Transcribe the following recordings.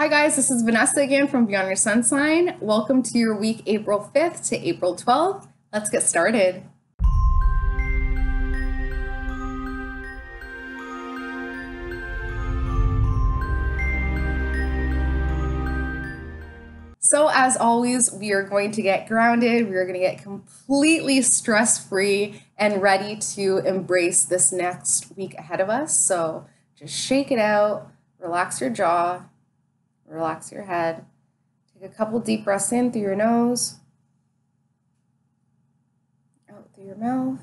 Hi guys, this is Vannessa again from Beyond Your Sun Sign. Welcome to your week April 5th to April 12th. Let's get started. So as always, we are going to get grounded. We are going to get completely stress-free and ready to embrace this next week ahead of us. So just shake it out, relax your jaw, relax your head. Take a couple deep breaths in through your nose, out through your mouth.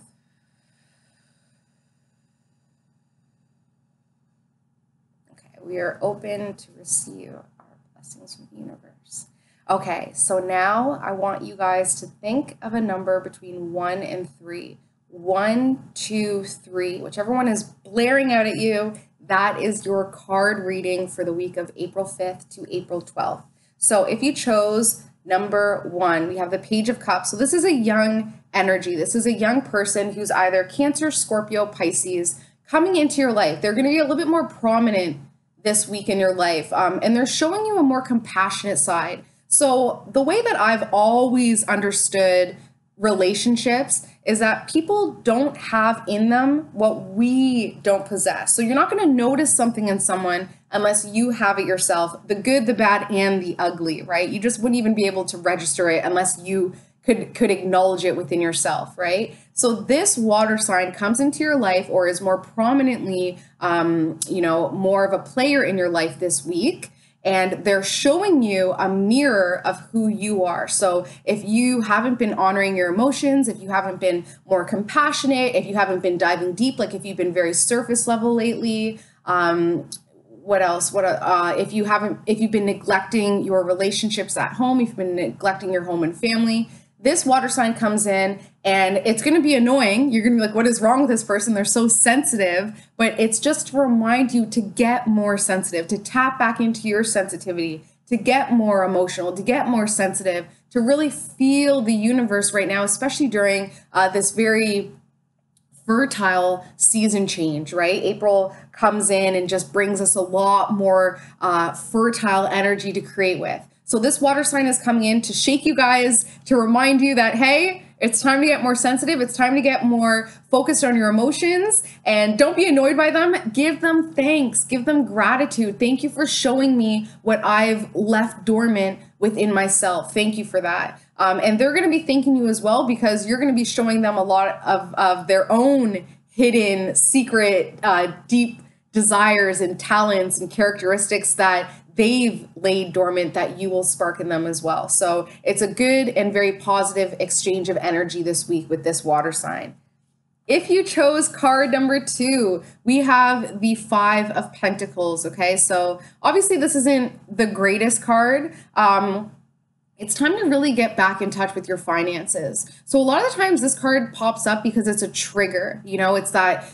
Okay, we are open to receive our blessings from the universe. Okay, so now I want you guys to think of a number between 1 and 3. 1, 2, 3, whichever one is blaring out at you, that is your card reading for the week of April 5th to April 12th. So if you chose number 1, we have the Page of Cups. So this is a young energy. This is a young person who's either Cancer, Scorpio, Pisces coming into your life. They're going to be a little bit more prominent this week in your life, and they're showing you a more compassionate side. So the way that I've always understood relationships is that people don't have in them what we don't possess. So you're not going to notice something in someone unless you have it yourself, the good, the bad, and the ugly, right? You just wouldn't even be able to register it unless you could acknowledge it within yourself, right? So this water sign comes into your life or is more prominently, more of a player in your life this week. And they're showing you a mirror of who you are. So if you haven't been honoring your emotions, if you haven't been more compassionate, if you haven't been diving deep, like if you've been very surface level lately, what else? If you've been neglecting your relationships at home, if you've been neglecting your home and family, this water sign comes in and it's going to be annoying. You're going to be like, what is wrong with this person? They're so sensitive. But it's just to remind you to get more sensitive, to tap back into your sensitivity, to get more emotional, to get more sensitive, to really feel the universe right now, especially during this very fertile season change, right? April comes in and just brings us a lot more fertile energy to create with. So this water sign is coming in to shake you guys, to remind you that, hey, it's time to get more sensitive. It's time to get more focused on your emotions, and don't be annoyed by them. Give them thanks, give them gratitude. Thank you for showing me what I've left dormant within myself. Thank you for that. And they're going to be thanking you as well, because you're going to be showing them a lot of their own hidden, secret, deep desires and talents and characteristics that they've laid dormant that you will spark in them as well. So it's a good and very positive exchange of energy this week with this water sign. If you chose card number 2, we have the 5 of Pentacles, okay? So obviously this isn't the greatest card. It's time to really get back in touch with your finances. So a lot of the times this card pops up because it's a trigger. You know, it's that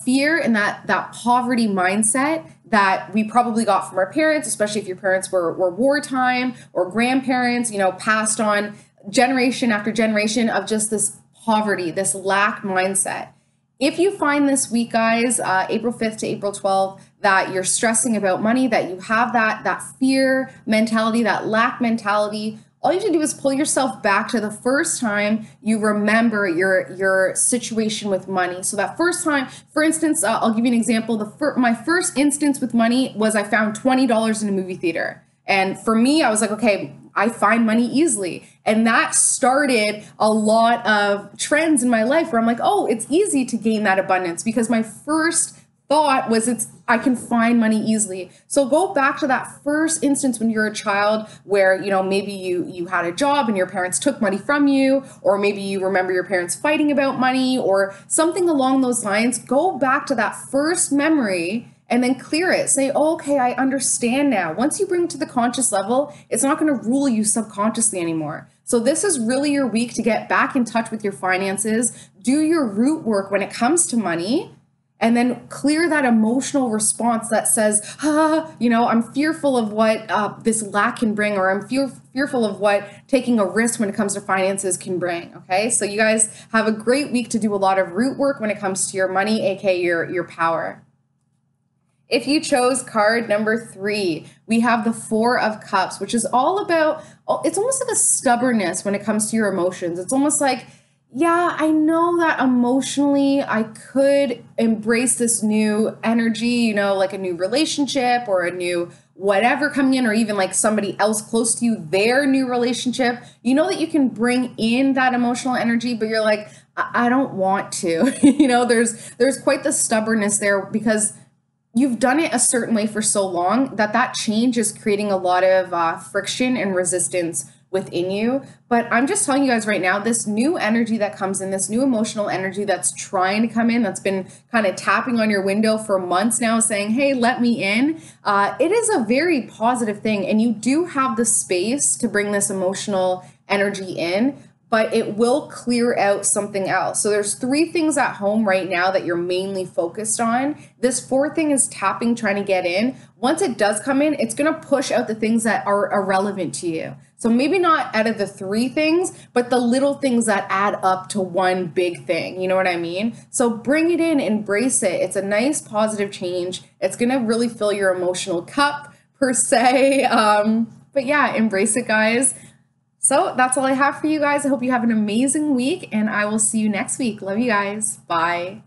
fear and that poverty mindset that we probably got from our parents, especially if your parents were wartime, or grandparents, passed on generation after generation of just this poverty, this lack mindset. If you find this week, guys, April 5th to April 12th, that you're stressing about money, that you have that fear mentality, that lack mentality, all you have to do is pull yourself back to the first time you remember your situation with money. So that first time, for instance, I'll give you an example. My first instance with money was I found $20 in a movie theater. And for me, I was like, okay, I find money easily. And that started a lot of trends in my life where I'm like, oh, it's easy to gain that abundance, because my first thought was I can find money easily. So go back to that first instance when you're a child where, maybe you had a job and your parents took money from you, or maybe you remember your parents fighting about money or something along those lines. Go back to that first memory and then clear it. Say, oh, okay, I understand now. Once you bring it to the conscious level, it's not going to rule you subconsciously anymore. So this is really your week to get back in touch with your finances, do your root work when it comes to money, and then clear that emotional response that says, I'm fearful of what this lack can bring, or I'm fearful of what taking a risk when it comes to finances can bring, okay? So you guys have a great week to do a lot of root work when it comes to your money, aka your power. If you chose card number 3, we have the 4 of Cups, which is all about, it's almost like a stubbornness when it comes to your emotions. It's almost like, yeah, I know that emotionally I could embrace this new energy, you know, like a new relationship or a new whatever coming in, or even like somebody else close to you, their new relationship. You know that you can bring in that emotional energy, but you're like, I don't want to. You know, there's quite the stubbornness there because you've done it a certain way for so long that change is creating a lot of friction and resistance within you. But I'm just telling you guys right now, this new energy that comes in, this new emotional energy that's trying to come in, that's been kind of tapping on your window for months now, saying, hey, let me in. It is a very positive thing. And you do have the space to bring this emotional energy in, but it will clear out something else. So there's 3 things at home right now that you're mainly focused on. This 4th thing is tapping, trying to get in. Once it does come in, it's gonna push out the things that are irrelevant to you. So maybe not out of the 3 things, but the little things that add up to one big thing. You know what I mean? So bring it in, embrace it. It's a nice positive change. It's gonna really fill your emotional cup per se. But yeah, embrace it, guys. So that's all I have for you guys. I hope you have an amazing week, and I will see you next week. Love you guys. Bye.